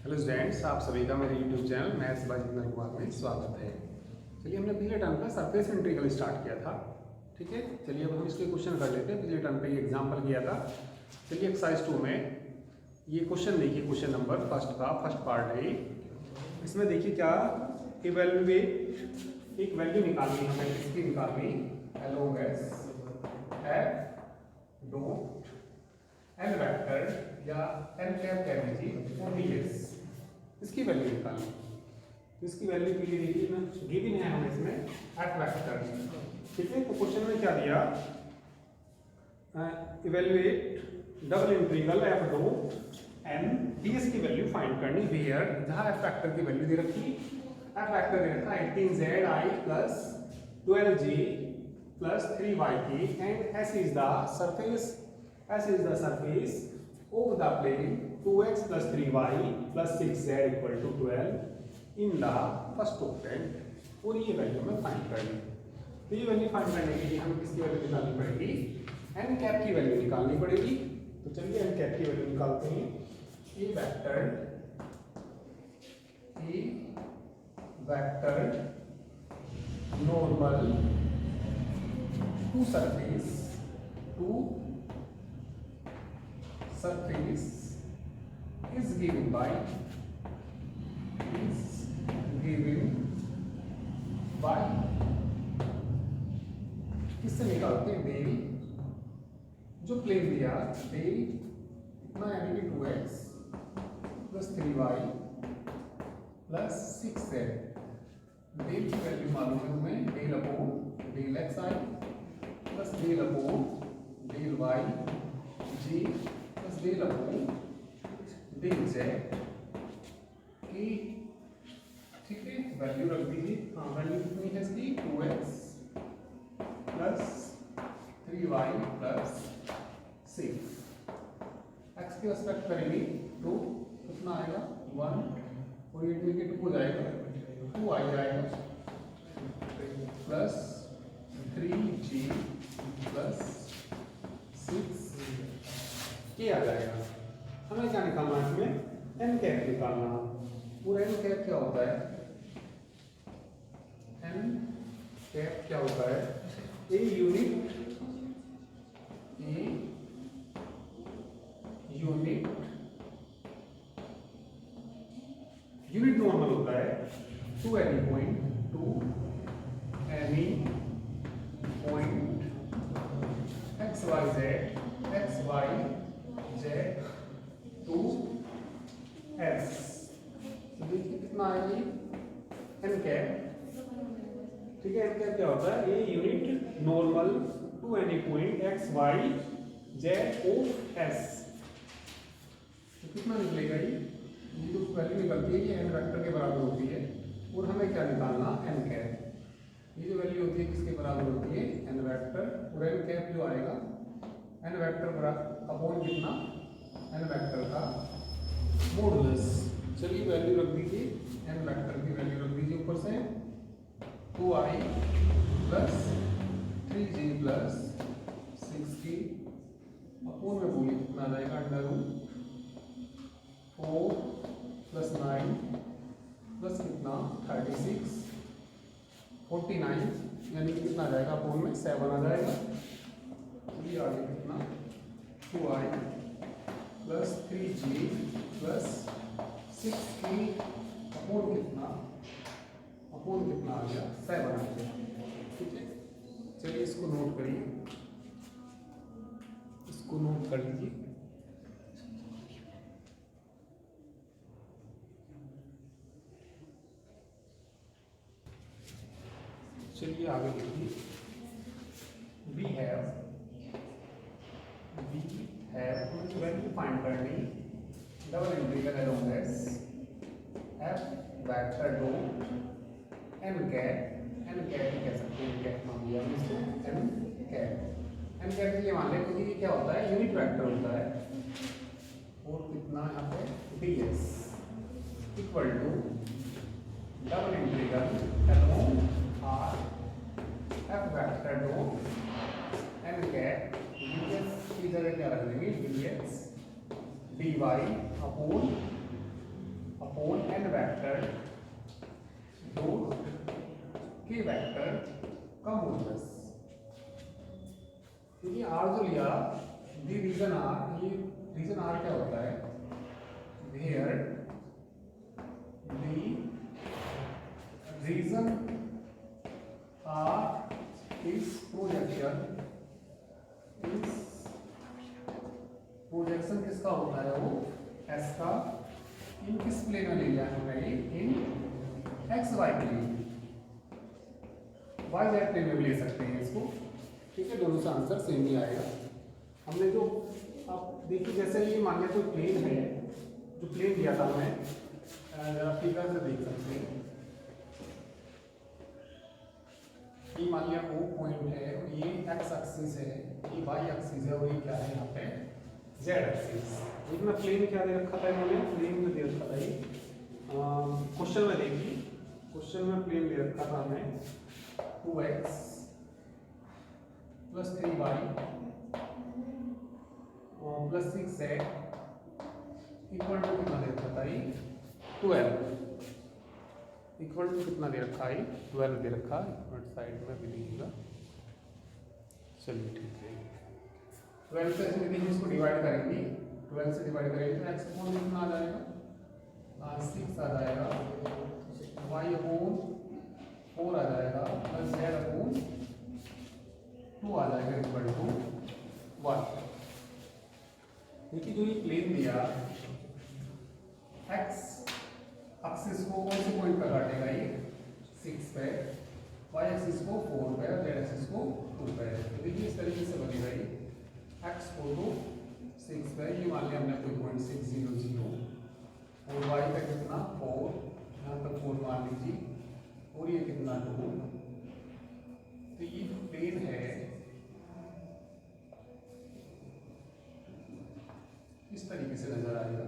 Hello students, आप सभी का मेरे YouTube channel maths by Jitendra Kumar में स्वागत है। चलिए, हमने पिछले टर्म का सरफेस इंटीग्रल स्टार्ट किया था। ठीक है, चलिए अब हम इसके क्वेश्चन कर लेते हैं। पिछले टर्म पे ये एग्जाम्पल किया था। चलिए एक्सरसाइज 2 में ये क्वेश्चन देखिए, क्वेश्चन नंबर फर्स्ट का फर्स्ट पार्ट है। इसमें देखिए क्या इवेल्युएट, एक वैल्यू निकालनी हमें, इसकी निकालनी along F dot n vector या एन कैप कह लीजिए और डीएस, इसकी वैल्यू निकालनी। तो इसकी वैल्यू के लिए देखिए गिवन है हमें इसमें एफ वेक्टर। ठीक है, तो क्वेश्चन में क्या दिया, evaluate double integral F dot n ds की वैल्यू फाइंड करनी। वेयर जहां एफ वेक्टर की वैल्यू दे रखी, एफ वेक्टर दे रखा 18zi plus 12j plus 3yk and s is the surface of the plane 2x plus 3y plus 6z equal to 12 in the first quadrant। और ये value हमें find करनी। तो ये वैल्यू फाइंड करने के लिए हमें किसकी वैल्यू निकालनी पड़ेगी, एन कैप की वैल्यू निकालनी पड़ेगी। तो चलिए एन कैप की वैल्यू निकालते हैं। A vector normal to surface is given by किससे निकालते हैं, डेल जो प्लेन दिया, डेल इतना यानी कि 2x plus 3y plus 6z। Del की वैल्यू मालूम है हमें, del upon del X I plus del upon del Y J plus del upon del Z की। ठीक है, वैल्यू रख दीजिए। हाँ, वैल्यू कितनी है इसकी, 2x plus 3y plus 6। x के रेस्पेक्ट करेंगे तो कितना आएगा 1 और ये 2 के 2 हो जाएगा, 2 आ जाएगा प्लस 3g प्लस 6k आ जाएगा। हमें क्या निकालना है, इसमें एन कैप निकालना। और एन कैप क्या होता है, एन कैप क्या होता है, ए यूनिट नॉर्मल होता है to any point x Y z to S. देखिए कितना आएगी एन कैप। ठीक है, एन कैप क्या होता है, a unit normal to any point x Y Z O S. तो कितना निकलेगा, ये जो वैल्यू निकलती है ये एन वेक्टर के बराबर होती है। और हमें क्या निकालना, एन कैप। ये जो वैल्यू होती है किसके बराबर होती है, एन वेक्टर। और एन कैप जो आएगा एन वेक्टर अपॉन कितना, एन वेक्टर का मॉडुलस। चलिए वैल्यू रख दीजिए, एन वेक्टर की वैल्यू रख दीजिए ऊपर से 2i plus 3j plus 6k upon में बोलिए कितना आ जाएगा, अंडर रूट 4 प्लस 9 प्लस कितना 36 49 यानी कि कितना आ जाएगा, अपॉन में 7 आ जाएगा। ये आगे कितना 2i plus 3j plus 6k upon कितना आ गया, 7 आ गया। ठीक है, चलिए इसको नोट करिए, इसको नोट कर लीजिए। चलिए आगे देखिए, वी हैव वैल्यू फाइंड करनी double integral along F vector dot N cap ही कह सकते हैं, कैप मान लिया हमने इसको, एन कैप के लिए मान लें क्योंकि ये क्या होता है, यूनिट वेक्टर होता है। और कितना यहाँ पे ds equal to double integral along R F vector dot N cap ds की जगह क्या रख देंगे, dx dy upon n vector dot k vector का मॉडुलस। क्योंकि r जो लिया दी रीजन r, ये रीजन r क्या होता है, where the region r is projection किसका होता है, वो s का। इन किस प्लेन में ले लिया हमने, in X Y plane, Y Z plane में भी ले सकते हैं इसको, ठीक है। दोनों से आंसर सेम ही आएगा। हमने जो आप देखिए, जैसे ये मान लिया कोई प्लेन है, जो प्लेन दिया था हमें, जरा फिगर से देख सकते हैं। ये मान लिया वो पॉइंट है, ये एक्स एक्सिस है, ये वाई एक्सिस है, और ये क्या है यहाँ पे जेड एक्सिस। लेकिन प्लेन क्या दे रखा था इन्होंने, प्लेन में दे रखा था ये क्वेश्चन में, देखिए क्वेश्चन में प्लेन दे रखा था हमें 2x plus 3y plus 6z equal to कितना दे रखा था, ये 12 इक्वल टू कितना दे रखा है, 12 दे रखा है। साइड में भी लिखिएगा, चलिए ठीक है। 12 से देखिए इसको डिवाइड करेंगे, 12 से डिवाइड करेंगे तो एक्स अपॉन कितना आ जाएगा, 6 आ जाएगा, वाई अपॉन 4 आ जाएगा, प्लस जेड अपॉन 2 आ जाएगा इक्वल टू 1। देखिए जो ये प्लेन दिया, एक्स एक्सिस को कौन से पॉइंट पर काटेगा, ये 6 पे, वाई एक्सिस को 4 पे, जेड एक्सिस को 2 पे। तो देखिए इस तरीके से बनेगा ये एक्स को तो 6 पे, ये मान लिया हमने कोई पॉइंट 6 0 0, और वाई का कितना 4, यहाँ तक 4 मान लीजिए, और ये कितना 2। तो ये प्लेन है, इस तरीके से नजर आएगा।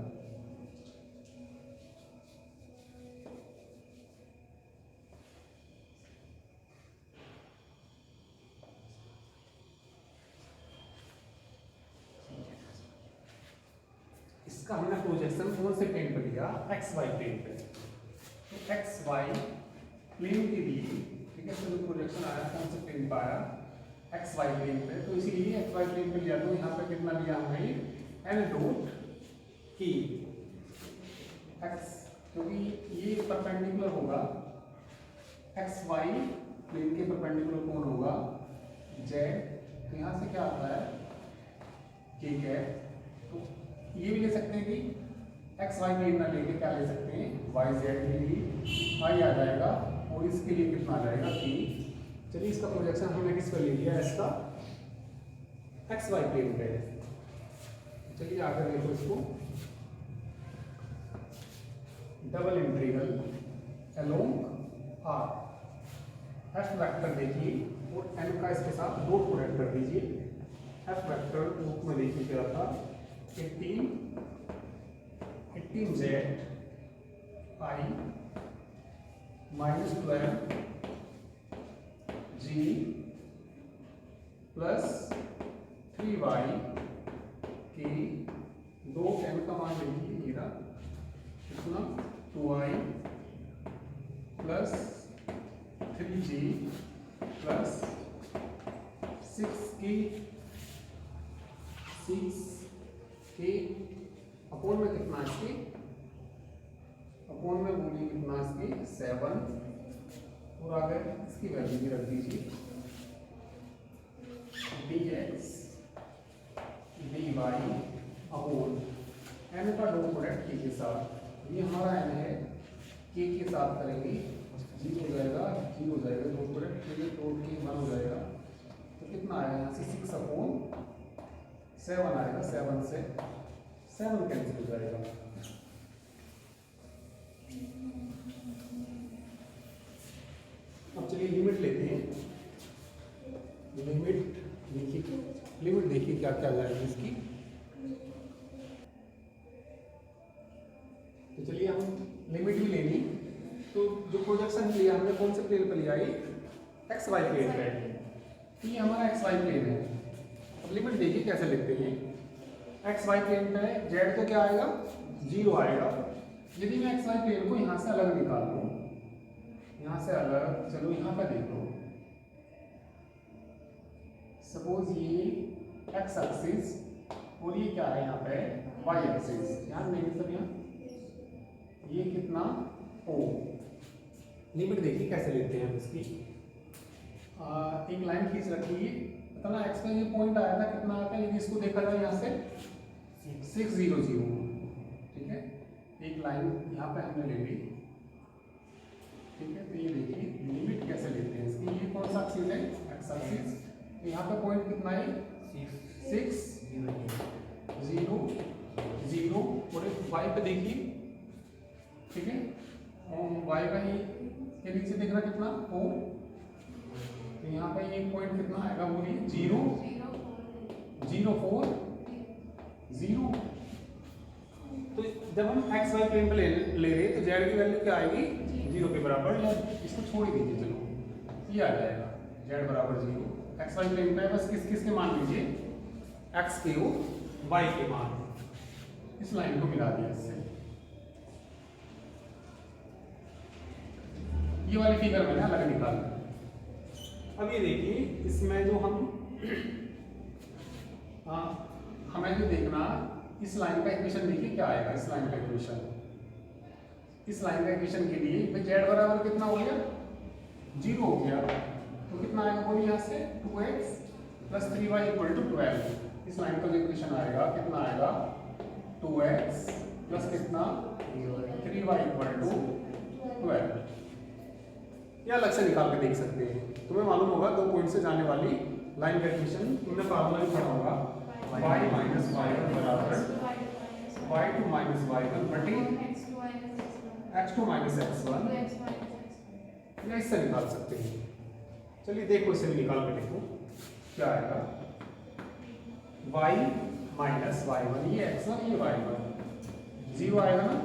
इसका हमने प्रोजेक्शन कौन से प्लेन पर लिया, एक्स वाई प्लेन पे। तो एक्स वाई प्लेन के लिए, ठीक है, तो जो प्रोजेक्शन आया कौन से प्लेन पर आया, एक्स वाई प्लेन पे। तो इसीलिए एक्स वाई प्लेन पे लिया, तो यहाँ पे कितना लिया हमने, एन डॉट की एक्स, क्योंकि ये परपेंडिकुलर होगा, एक्स वाई प्लेन के परपेंडिकुलर कौन होगा, जेड। तो यहाँ से क्या आता है, ठीक है। तो ये भी ले सकते हैं कि एक्स वाई प्लेन ना लेके क्या ले सकते हैं, वाई जेड के लिए आई आ जाएगा, और इसके लिए कितना आ जाएगा, की। चलिए इसका प्रोजेक्शन हमने किस पर ले लिया, इसका एक्स वाई प्लेन पे। चलिए आकर देखो इसको, double integral along R, F vector देखिए, और एन का इसके साथ डॉट प्रोडक्ट कर दीजिए। एफ वेक्टर रूप में देखिए क्या था, 18 z i minus 12 j plus 3y की 2 एन का मान देखिए, मेरा कितना 2i प्लस 3g प्लस 6 के अपॉन में कितना, इसके अपॉन में बोलिए कितना, इसके 7, और आगे इसकी वैल्यू भी रख दीजिए, dx dy अपॉन n का डॉट प्रोडक्ट k के साथ। ये हमारा n है, k के साथ करेंगे, 0 हो जाएगा, 0 हो जाएगा, डॉट प्रोडक्ट के लिए डॉट k 1 हो जाएगा। तो कितना आएगा यहाँ से 6 अपॉन 7 आएगा, 7 से 7 कैंसिल हो जाएगा। अब चलिए लिमिट लेते हैं, लिमिट देखिए, लिमिट देखिए क्या क्या जाएगी इसकी। तो चलिए हम लिमिट भी लेनी, तो जो प्रोजेक्शन लिया हमने कौन से प्लेन पर लिया, ये एक्स वाई प्लेन पे, ये हमारा एक्स वाई प्लेन है। अब लिमिट देखिए कैसे लिखते हैं, एक्स वाई प्लेन पे जेड तो क्या आएगा, 0 आएगा, यदि मैं एक्स वाई प्लेन को यहाँ से अलग निकाल लूँ, यहाँ से अलग, चलो यहाँ पे देखो, सपोज ये एक्स एक्सिस और ये क्या है यहाँ पे वाई एक्सिस, ध्यान देंगे सब यहाँ, ये कितना ओ। लिमिट देखिए कैसे लेते हैं हम इसकी। एक लाइन खींच रखी, इतना एक्स पे ये पॉइंट आया था, कितना आता है यदि इसको देखा जाए यहाँ से 600, ठीक है। एक लाइन यहाँ पे हमने ले ली, ठीक है। तो ये देखिए लिमिट कैसे लेते हैं इसकी, ये कौन सा एक्सिस है एक्स एक्सिस, तो यहाँ पे पॉइंट कितना है 6 0 0 और एक वाई पे देखिए, ठीक है। और वाई का ही के नीचे देखना कितना 4, तो यहाँ पे ये पॉइंट कितना आएगा बोलिए 0 0 4 0। तो जब हम एक्स वाई प्लेन पे ले रहे तो जेड की वैल्यू क्या आएगी 0 के बराबर, या इसको छोड़ दीजिए, चलो ये आ जाएगा जेड बराबर 0। एक्स वाई प्लेन पे बस किस किस के मान लीजिए, एक्स के और वाई के मान, इस लाइन को मिला दिया इससे। ये वाली फिगर मैंने अलग निकाली। अब ये देखिए इसमें जो हमें जो देखना, इस लाइन का इक्वेशन देखिए क्या आएगा, इस लाइन का इक्वेशन, इस लाइन का इक्वेशन के लिए जेड बराबर कितना हो गया 0 हो गया, तो कितना आएगा बोलिए यहाँ से 2x + 3y = 12। इस लाइन का जो इक्वेशन आएगा कितना आएगा 2x प्लस कितना 3y = 12। या अलग से निकाल के देख सकते हैं, तुम्हें मालूम होगा 2 पॉइंट से जाने वाली लाइन का इक्वेशन तुमने फार्मूला भी पढ़ा होगा, y - y1 बराबर y2 - y1 बटे x2 - x1, या इससे निकाल सकते हैं। चलिए देखो इसे भी निकाल के देखो क्या आएगा, y - y1 ये x1 ये y1, 0 आएगा ना,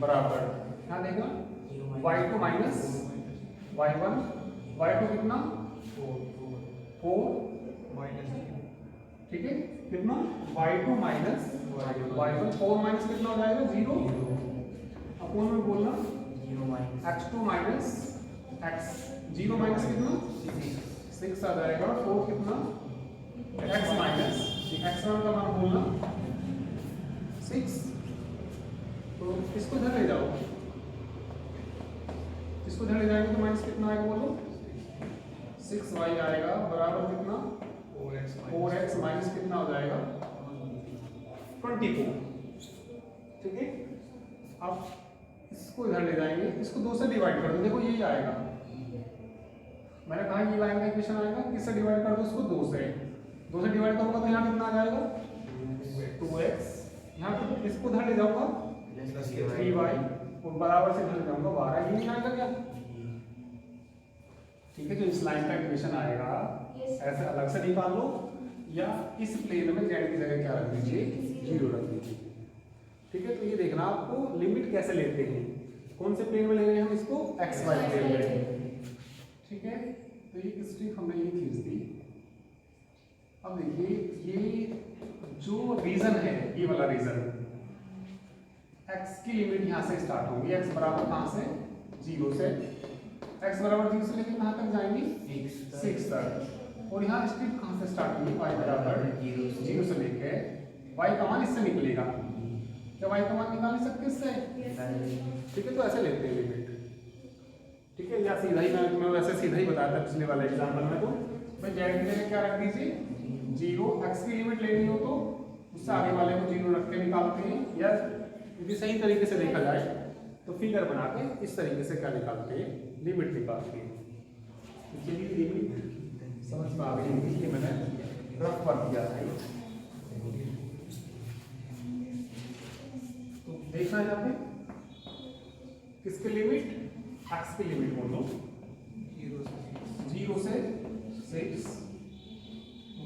बराबर यहाँ देखना y2 - y1, y2 कितना 4 ठीक है, कितना y2 - y1 4 माइनस कितना हो जाएगा 0, अपोन में बोलना 0 x2 - x 0 माइनस कितना 6 आ जाएगा, 4 कितना x माइनस x1 का मान बोलना 6। तो इसको इधर ले जाओ, इसको इधर ले जाएंगे तो माइनस कितना आएगा बोलो 6y आएगा, बराबर कितना 4x माइनस कितना हो जाएगा 24, ठीक है। अब इसको इधर ले जाएंगे, इसको 2 से डिवाइड कर दो, देखो यही आएगा, मैंने कहा ये लाइन का इक्वेशन आएगा, किससे डिवाइड कर दो इसको 2 से डिवाइड करूंगा तो यहाँ कितना आ जाएगा 2x, यहाँ पे इसको इधर ले जाऊंगा 3y और बराबर से इधर ले जाऊंगा 12, ये नहीं आएगा क्या, ठीक है। जो इस लाइन का इक्वेशन आएगा ऐसे अलग से निकाल लो, या इस प्लेन में जेड की जगह क्या रख दीजिए 0 रख दीजिए, ठीक है। तो ये देखना आपको लिमिट कैसे लेते हैं, कौन से प्लेन में ले रहे हैं हम इसको एक्स वाई प्लेन में, ठीक है। तो ये स्ट्रिप हमने ये खींच दी। अब देखिए ये जो रीजन है, ये वाला रीजन, एक्स की लिमिट यहाँ से स्टार्ट होगी, एक्स बराबर कहाँ से 0 से, x बराबर 0 से लेकर कहाँ तक जाएंगी 6 तक, और यहाँ स्ट्रिप कहाँ से स्टार्ट होगी y बराबर 0 से लेके y का मान इससे निकलेगा, क्या y का मान निकाल नहीं सकते इससे, ठीक है। तो ऐसे लेते हैं लिमिट, ठीक है। या सीधा ही मैं तुम्हें वैसे सीधा ही बताया था पिछले वाले एग्जाम्पल में, तो भाई जेड की जगह क्या रख दीजिए 0, x की लिमिट लेनी हो तो उससे आगे वाले को 0 रख के निकालते हैं, या यदि सही तरीके से देखा जाए तो फिगर बना के इस तरीके से क्या निकालते हैं लिमिट निकालते हैं। चलिए लिमिट समझ में आ गई होगी, इसलिए मैंने रफ कर दिया था। तो देखना यहाँ पे किसकी लिमिट x की लिमिट बोलो 0 से 6,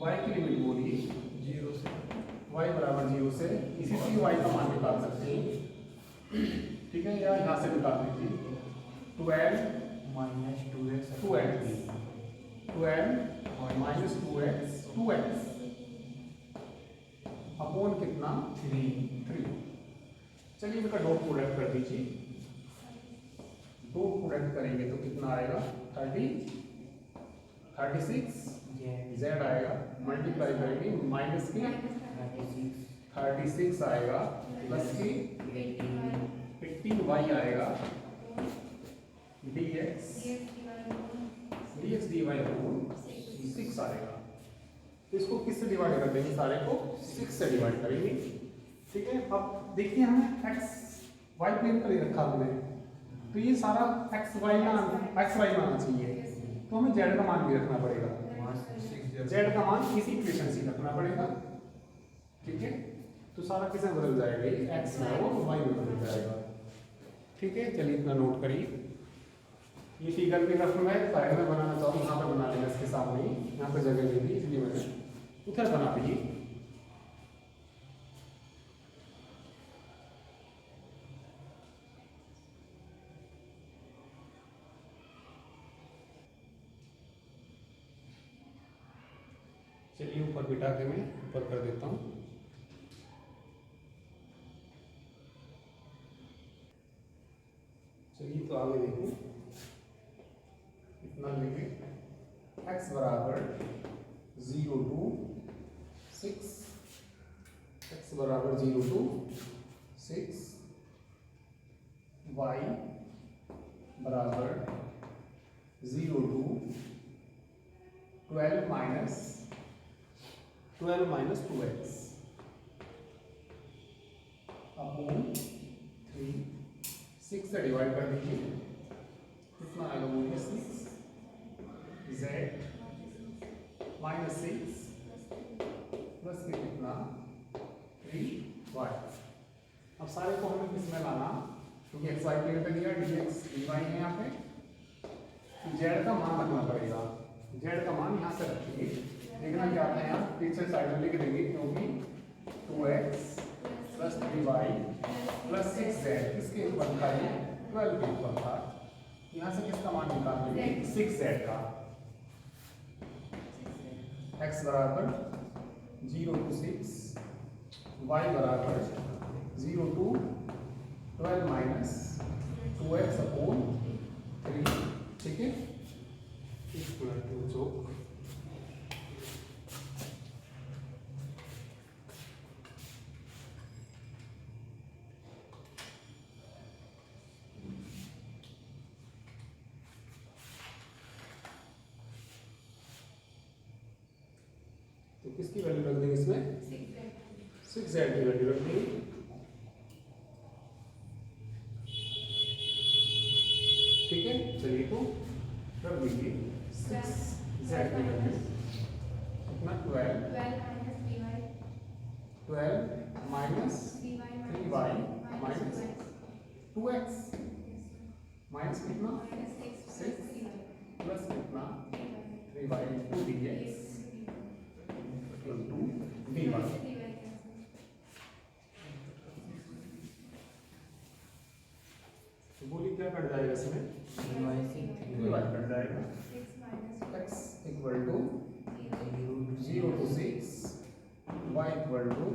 y की लिमिट बोलिए 0 से y बराबर 0 से, इसी से y का मान निकाल सकते हैं, ठीक है। या यहाँ से निकाल दीजिए 12 - 2x 12 - 2x अपॉन कितना 3। चलिए इनका डॉट प्रोडक्ट कर दीजिए। डॉट प्रोडक्ट करेंगे तो कितना आएगा 36 जेड आएगा, मल्टीप्लाई करेंगे माइनस के 36 आएगा प्लस के 18y आएगा dx dy अपॉन 6 आएगा। तो इसको किससे डिवाइड कर देंगे, सारे को 6 से डिवाइड करेंगे। ठीक है, अब देखिए हमें एक्स वाई प्लेन पर ही रखा हमने, तो ये सारा एक्स वाई में आना चाहिए, तो हमें जेड का मान भी रखना पड़ेगा, जेड का मान इसी इक्वेशन से रखना पड़ेगा। ठीक है, तो सारा किस में बदल जाएगा, एक्स में और वाई में बदल जाएगा। ठीक है, चलिए इतना नोट करिए। ये फिगर भी रफ में साइड में बनाना चाहूँ, यहाँ पे बना लेना, इसके सामने ही यहाँ पे जगह दे दी, इसलिए मैंने उधर बना दी। चलिए ऊपर बिठा के मैं ऊपर कर देता हूँ। चलिए तो आगे देखो, इतना लिखे x बराबर 0 to 6, x बराबर 0 to 6, y बराबर 0 to 12 minus 2x अपॉन 3, 6 से डिवाइड कर दीजिए, कितना आएगा बोलिए 6 z माइनस 6 प्लस के कितना 3y। अब सारे को हमें किसमें लाना, क्योंकि एक्स वाई प्लेन पे दिया dx dy है यहाँ पे, तो z का मान रखना पड़ेगा, z का मान यहाँ से रखेंगे। देखना क्या आता है यहाँ, पीछे साइड में लिख देंगे, क्योंकि 2x plus 3y plus 6z किसके ऊपर था, ये 12 के ऊपर था। यहाँ से किसका मान निकालेंगे, 6z का। x बराबर 0 to 6, y बराबर 0 to 12 minus 2x अपॉन 3। ठीक है, तो किसकी वैल्यू रख देंगे इसमें, 6z की वैल्यू रख देंगे। ठीक है, चलिए तो रख दीजिए 6z की वैल्यू कितना 12 minus 3y minus 2x minus कितना 6 प्लस कितना 3y into dx into dy। तो बोलिए क्या कट जाएगा इसमें, dy कट जाएगा। x equal to 0 to 6, y equal to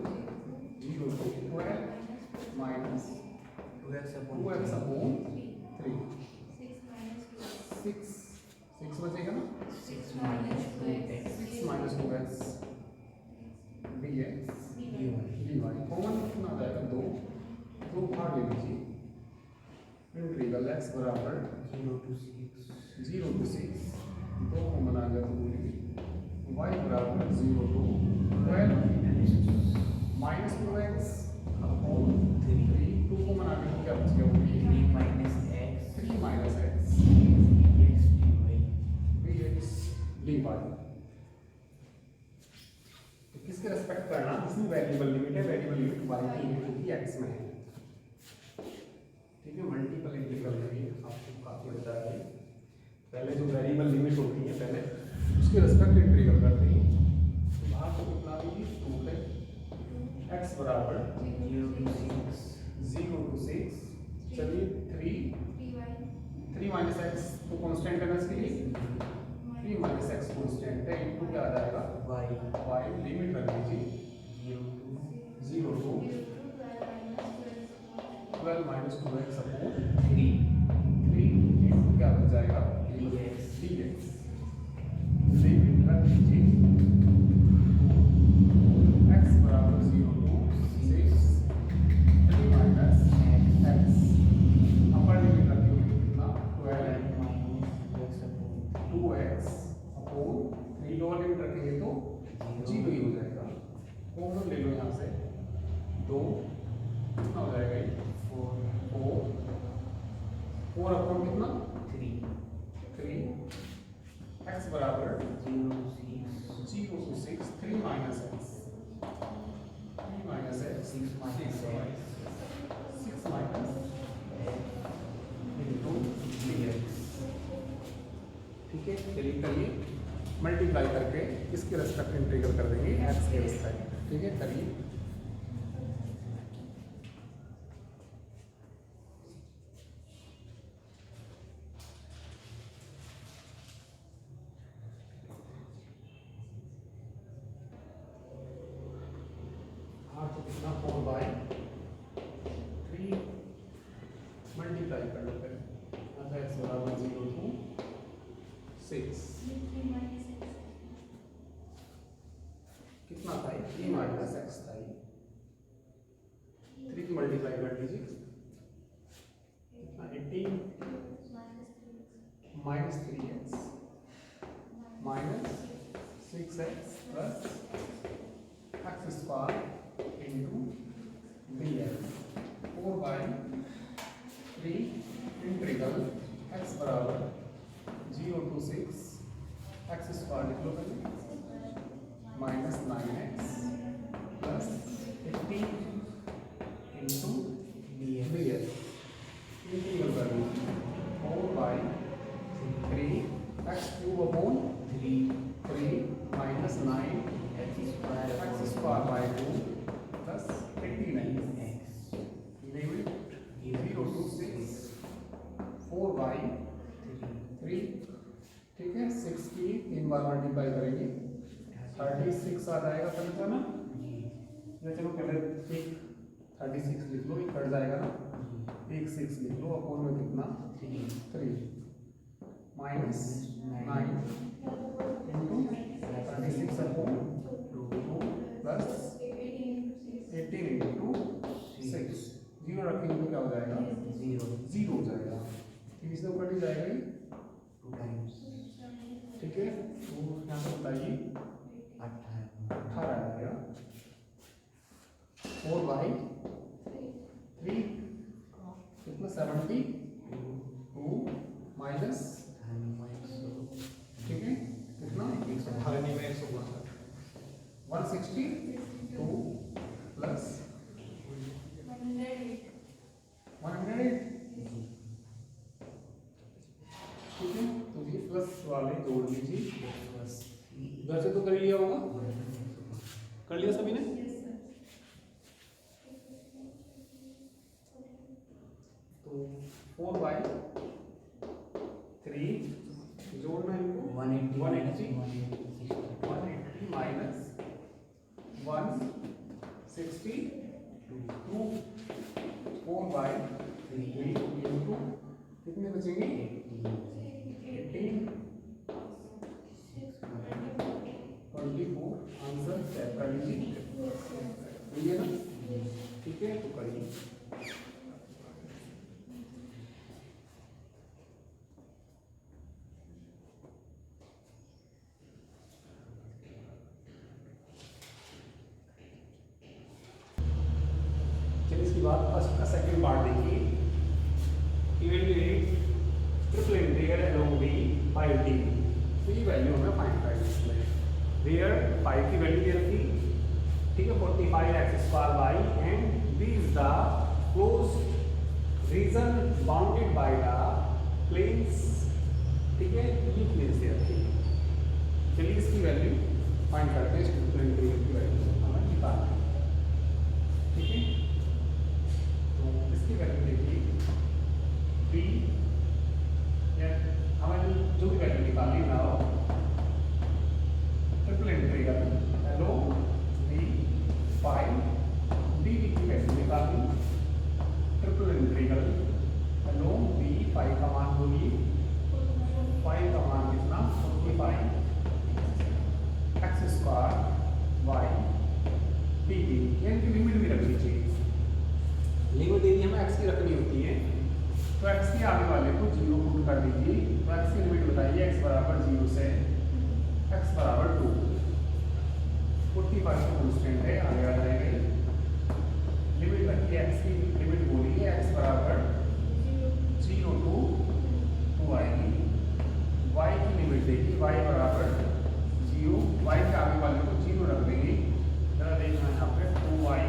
0 to 12 minus 2x upon 3, 6 बचेगा ना, 6 minus 2x dx dy। Common कितना आ जाएगा 2 भाग ले लीजिए, इंटीग्रल x बराबर 0 to 6, 2 कॉमन आ गया तो बोलिए y बराबर 0 to 12 minus 2x upon 3, 2 common आ गया तो क्या बच गया बोलिए 3 माइनस x dx dy। तो किसके रेस्पेक्ट करना, इसमें वेरिएबल लिमिट है, वेरिएबल लिमिट y की लिमिट होगी x में है। ठीक है, मल्टीपल इंटीग्रल में भी आपको काफी बता है, पहले जो वेरिएबल लिमिट होती है पहले उसके रेस्पेक्ट इंटीग्रल करते हैं। तो बाहर को कितना भी 2 है, x बराबर 0 to 6, चलिए 3 माइनस x तो कांस्टेंट है ना, इसके लिए 3 माइनस x कांस्टेंट है, इनटू क्या आ जाएगा y लिमिट रख दीजिए 0 to 12 minus 2x upon 3 3 into क्या बच जाएगा dx dx। लिमिट रख दीजिए x बराबर 0 to 6 3 minus x। Upper limit रखिए कितना 12 2x अपॉन 3 लोअर लिमिट रखेंगे तो 0 ही हो जाएगा। कॉमन ले लो यहाँ से 2 कितना हो जाएगा ये 4 अपॉन कितना 3 x बराबर 0 to 6 3 minus x 6 minus into dx। ठीक है, चलिए करिए मल्टीप्लाई करके इसके रेस्पेक्ट इंटीग्रल कर देंगे x के रेस्पेक्ट। ठीक है, करिए कितना 4/3 मल्टीप्लाई कर लो फिर x बराबर 0 to 6 कितना था 3 माइनस x था 3 की मल्टीप्लाई कर लीजिए कितना 18 minus 3x minus 6x plus x square into dx 4/3 integral x बराबर 0 to 6 x स्क्वायर लिख लो पहले minus 9x plus 18 into dx integral कर लीजिए 4/3 x cube upon 3 minus 9 x square by 2 plus 18x limit 0 to 6 4/3। ठीक है, 6 की 3 बार multiply करेंगे 36 आ जाएगा समझा ना। या चलो पहले एक 36 लिख लो, एक कट जाएगा ना, एक 6 लिख लो अपॉन में कितना 3 minus 9 into 36 upon 2 plus 18 into 6 0 रखेंगे तो क्या हो जाएगा 0 हो जाएगा। 3 से ऊपर नहीं जाएगा ये 2 times। ठीक है, तो यहाँ से बताइए 18 आएगा 4/3 कितना 72 माइनस ठीक है कितना 162 प्लस 108। ठीक है, तो ये प्लस वाले जोड़ लीजिए इधर से तो कर लिया होगा, कर लिया सभी ने। तो 4/3 जोड़ना इनको 180 माइनस 162 4/3 इंटू कितने बचेंगे 18 24 आंसर चेक कर लीजिए ठीक है ना। ठीक है, तो करिए इसके बाद फर्स्ट का सेकंड पार्ट देखिए। इवेल्युएट ट्रिपल इंटीग्रल अलोंग दी 5d। तो ये वैल्यू हमें फाइंड करनी है इसमें। वेयर 5 की वैल्यू दे रखी, ठीक है 45x² by and b is the closed region bounded by the planes. ठीक है, ये प्लेन्स दे रखी। चलिए इसकी वैल्यू फाइंड करते हैं, ट्रिपल इंटीग्रल की वैल्यू हमें निकालना है। ठीक है, इसकी वैल्यू देखिए b या हमें जो भी वैल्यू निकालनी ना हो triple integral along the 5 D की वैल्यू निकालनी ट्रिपल होगी, फाइव का मान कितना 45 x square y d t, इनकी लिमिट भी रखनी चाहिए। लिमिट यदि हमें एक्स की रखनी होती है तो एक्स के आगे वाले को 0 पुट कर दीजिए। तो एक्स की लिमिट बताइए, एक्स बराबर 0 से एक्स बराबर 2, 45 कॉन्स्टेंट है, आगे आ जाएगा। लिमिट रखिए, एक्स की लिमिट बोलिए, एक्स बराबर 0 टू 2 आएगी। वाई की लिमिट देखिए, वाई बराबर 0, वाई के आगे वाले को 0 रख देंगे। जरा देखना यहाँ पे 2y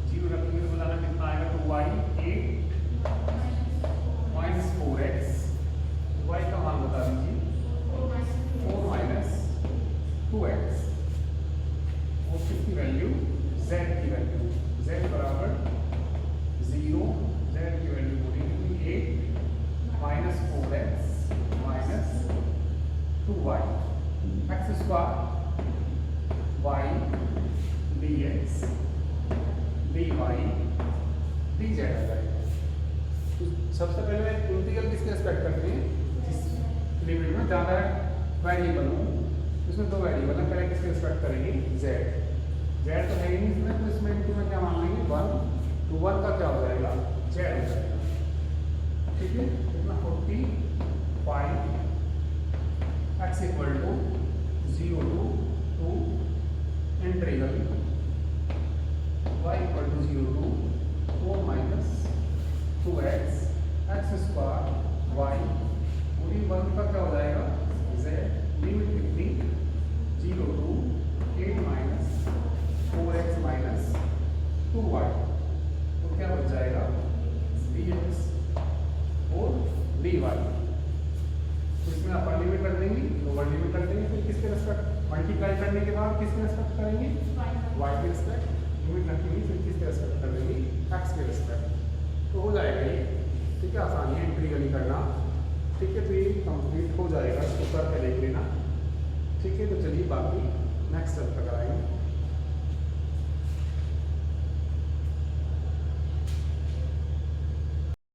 0 रखेंगे तो बताना कितना आएगा, 2y 8 माइनस 4x, y का मान बता दीजिए 4 माइनस 2x, और किसकी वैल्यू, z की वैल्यू, z बराबर 0, z की वैल्यू बोलेंगे 8 minus 4x minus 2y x square y dx dy dz आ जाएगा। तो सबसे पहले इंटीग्रल किसके रिस्पेक्ट करते हैं, जिस लिमिट में ज़्यादा वेरिएबल हो, इसमें 2 वेरिएबल है, पहले किसके रिस्पेक्ट करेंगे, z तो है ही नहीं इसमें, तो इसमें इंटू में क्या मान लेंगे 1, तो 1 का क्या हो जाएगा, z हो जाएगा। ठीक है, कितना 45 x equal to 0 to 2 integral y equal to 0 to 4 minus 2x x square y पूरी 1 का क्या हो जाएगा, z लिमिट कितनी 0 to 8 minus 4x minus 2y, तो क्या बच जाएगा dx और dy। तो इसमें अपन लिमिट रख देंगे, लोअर लिमिट रख देंगे, फिर किसके रिस्पेक्ट मल्टीप्लाई करने के बाद किसके रिस्पेक्ट करेंगे, y के रिस्पेक्ट लिमिट रखेंगे, फिर किसके रिस्पेक्ट करेंगे, x के रिस्पेक्ट, तो हो जाएगा ये। ठीक है, आसानी है इंटीग्रल करना। ठीक है, तो ये कंप्लीट हो जाएगा, इसको करके देख लेना। ठीक है, तो चलिए बाकी नेक्स्ट स्टेप तक आएंगे।